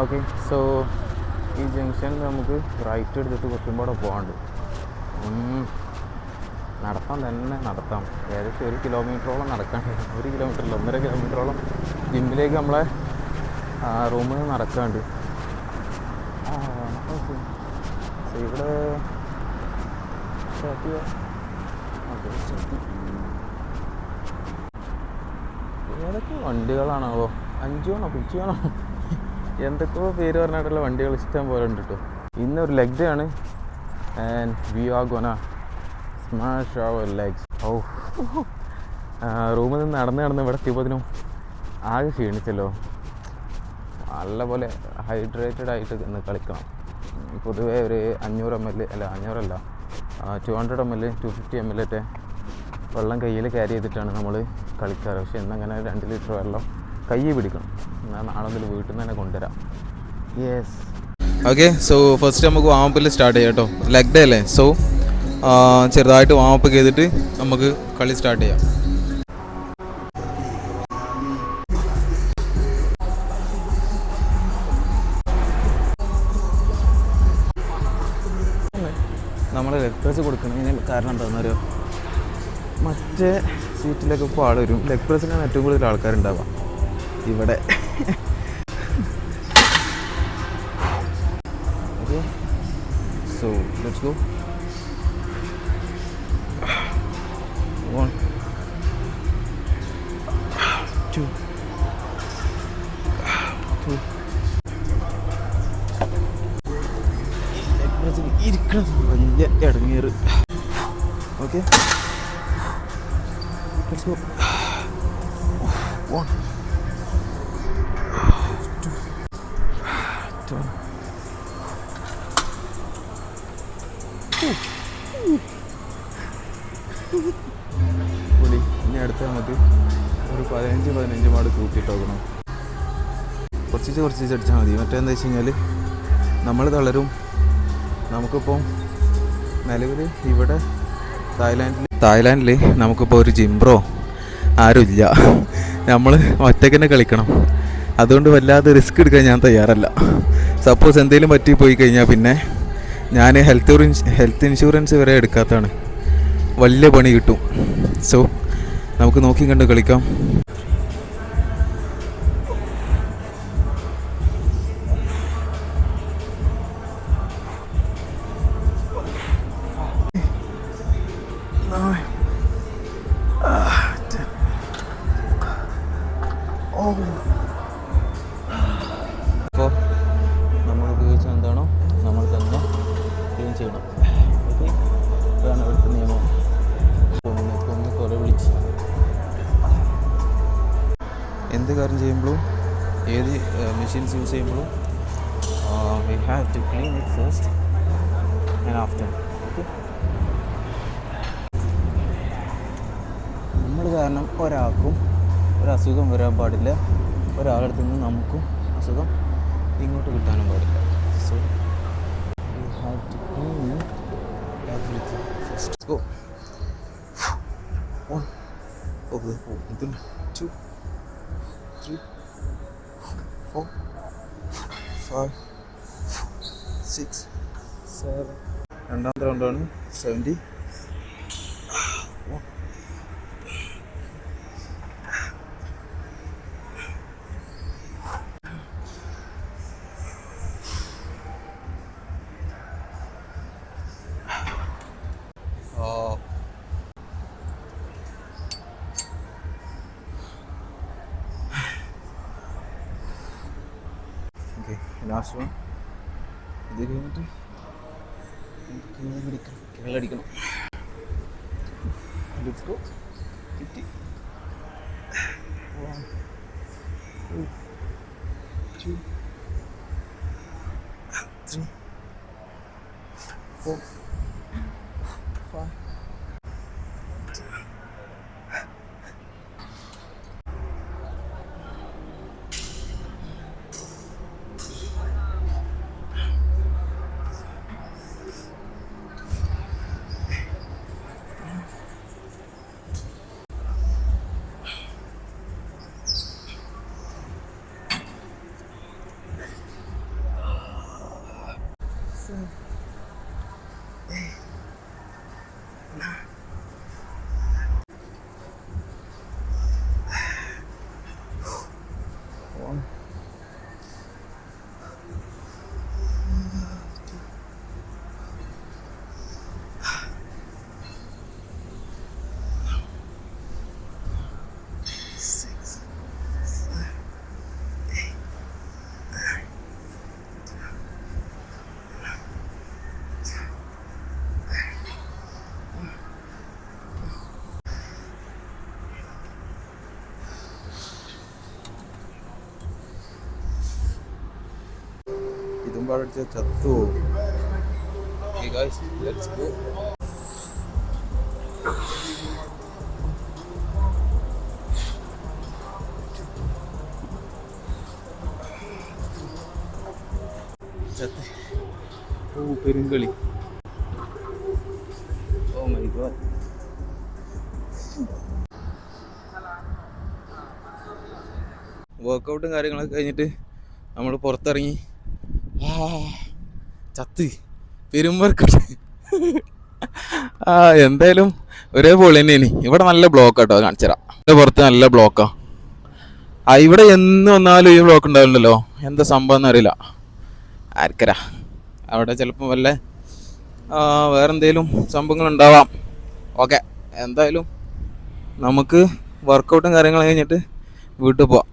Okay. So ഈ ജംഗ്ഷനിൽ നമുക്ക് റൈറ്റ് എടുത്തിട്ട് കുറച്ചും കൂടെ പോകാണ്ട്. നടത്താം തന്നെ നടത്താം. ഏകദേശം 1 കിലോമീറ്ററോളം നടക്കാണ്ട്. 1 കിലോമീറ്ററിൽ 1.5 കിലോമീറ്ററോളം ജിമ്മിലേക്ക് നമ്മളെ റൂമിൽ നിന്ന് നടക്കാണ്ട്. ഓക്കെ. സോ ഇവിടെ ഏതൊക്കെ വണ്ടികളാണോ? 5 ആണോ 5 ആണോ എന്തൊക്കെയോ പേര് പറഞ്ഞിട്ടുള്ള വണ്ടികൾ ഇഷ്ടം പോലെ ഉണ്ട് കേട്ടോ. ഇന്നൊരു ലെഗ് ഡേ ആണ്. And we are gonna smash our legs. റൂമിൽ നിന്ന് നടന്ന് ഇവിടെ എത്തിയപ്പോഴത്തേനും ആകെ ക്ഷീണിച്ചല്ലോ. നല്ലപോലെ ഹൈഡ്രേറ്റഡ് ആയിട്ട് ഇന്ന് കളിക്കണം. പൊതുവേ ഒരു 500 ml അല്ല 500 200 ml 250 ml ഒക്കെ വെള്ളം കയ്യിൽ ക്യാരി ചെയ്തിട്ടാണ് നമ്മൾ കളിക്കാറ്. പക്ഷെ ഇന്നങ്ങനെ 2 ലിറ്റർ വെള്ളം കയ്യിൽ പിടിക്കണം. എന്നാൽ നാളെ മുതൽ വീട്ടിൽ നിന്ന് തന്നെ കൊണ്ടുവരാം. യെസ്. ഓക്കെ. സോ ഫസ്റ്റ് നമുക്ക് വാമപ്പിൽ സ്റ്റാർട്ട് ചെയ്യാം കേട്ടോ. ലെഗ് ഡേ അല്ലേ. സോ ചെറുതായിട്ട് വാമപ്പ് ചെയ്തിട്ട് നമുക്ക് കളി സ്റ്റാർട്ട് ചെയ്യാം. നമ്മൾ ലെഗ് പ്രസ് കൊടുക്കുന്നതിന് കാരണം എന്താണെന്നറിയോ? മറ്റേ സീറ്റിലൊക്കെ ഇപ്പോൾ ആൾ വരും. ലെഗ് പ്രസിനാണ് ഏറ്റവും കൂടുതൽ ആൾക്കാരുണ്ടാവുക ഇവിടെ. ഓക്കെ. So let's go. 1 2 2 ഇരിക്കണം. വലിയ ഇടങ്ങേറ്. ഓക്കെ. Let's go. 1 2 3 പൊളി. ഇനി അടുത്ത് നമുക്ക് ഒരു 15 മാട് കൂട്ടിയിട്ട് നോക്കണം. കുറച്ച് അടിച്ചാൽ മതി. മറ്റേന്താ വെച്ച് കഴിഞ്ഞാൽ നമ്മൾ തളരും. നമുക്കിപ്പോൾ നിലവിൽ ഇവിടെ തായ്ലാൻഡിൽ നമുക്കിപ്പോൾ ഒരു ജിംബ്രോ ആരുമില്ല. നമ്മൾ ഒറ്റയ്ക്ക് തന്നെ കളിക്കണം. അതുകൊണ്ട് വല്ലാതെ റിസ്ക് എടുക്കാൻ ഞാൻ തയ്യാറല്ല. സപ്പോസ് എന്തെങ്കിലും പറ്റി പോയി കഴിഞ്ഞാൽ പിന്നെ ഞാൻ ഹെൽത്ത് ഇൻഷുറൻസ് വരെ എടുക്കാത്തതാണ്. വലിയ പണി കിട്ടും. സോ നമുക്ക് നോക്കി കണ്ട് കളിക്കാം. അപ്പോൾ നമ്മൾ ഉപയോഗിച്ച എന്താണോ നമ്മൾ തന്നെ ക്ലീൻ ചെയ്യണം. ഓക്കെ. അതാണ് ഇവിടുത്തെ നിയമം. ഒന്ന് കുറേ വിളിച്ച് എന്ത് കാര്യം ചെയ്യുമ്പോഴും ഏത് മെഷീൻസ് യൂസ് ചെയ്യുമ്പോഴും we have to clean it first and after. Okay. നമ്മൾ കാരണം ഒരാൾക്കും ഒരസുഖം വരാൻ പാടില്ല. ഒരാളടുത്ത് നിന്ന് നമുക്കും അസുഖം ഇങ്ങോട്ട് കിട്ടാനും പാടില്ല. So we have to clean everything first. Go. 1 2 3 4 5 6 7. രണ്ടാമത്തെ റൗണ്ടാണ് 70. ഓക്കെ. Last one. ഇത് കഴിഞ്ഞിട്ട് കിളടിക്കണം. Let's go. 50 1 2 3 4 5. ഇതും പാടിച്ച ചത്തു പോകും. Hey guys, let's go. ചത്ത്. ഓ പെരുങ്കളി. Oh my God. വർക്കൗട്ടും കാര്യങ്ങളൊക്കെ കഴിഞ്ഞിട്ട് നമ്മൾ പുറത്തിറങ്ങി. ചത്ത് പെരുമ്പർക്കട്ട്. എന്തായാലും ഒരേ പൊളി തന്നെയാണ്. ഇവിടെ നല്ല ബ്ലോക്ക് ആട്ടോ, കാണിച്ചുതരാം. എൻ്റെ പുറത്ത് നല്ല ബ്ലോക്കാ. ഇവിടെ എന്ന് വന്നാലും ഈ ബ്ലോക്ക് ഉണ്ടാവില്ലല്ലോ. എന്താ സംഭവം എന്നറിയില്ല. ആർക്കരാ അവിടെ ചിലപ്പോൾ വല്ല വേറെന്തേലും സംഭവങ്ങൾ ഉണ്ടാവാം. ഓക്കെ, എന്തായാലും നമുക്ക് വർക്കൗട്ടും കാര്യങ്ങളും കഴിഞ്ഞിട്ട് വീട്ടിൽ പോവാം.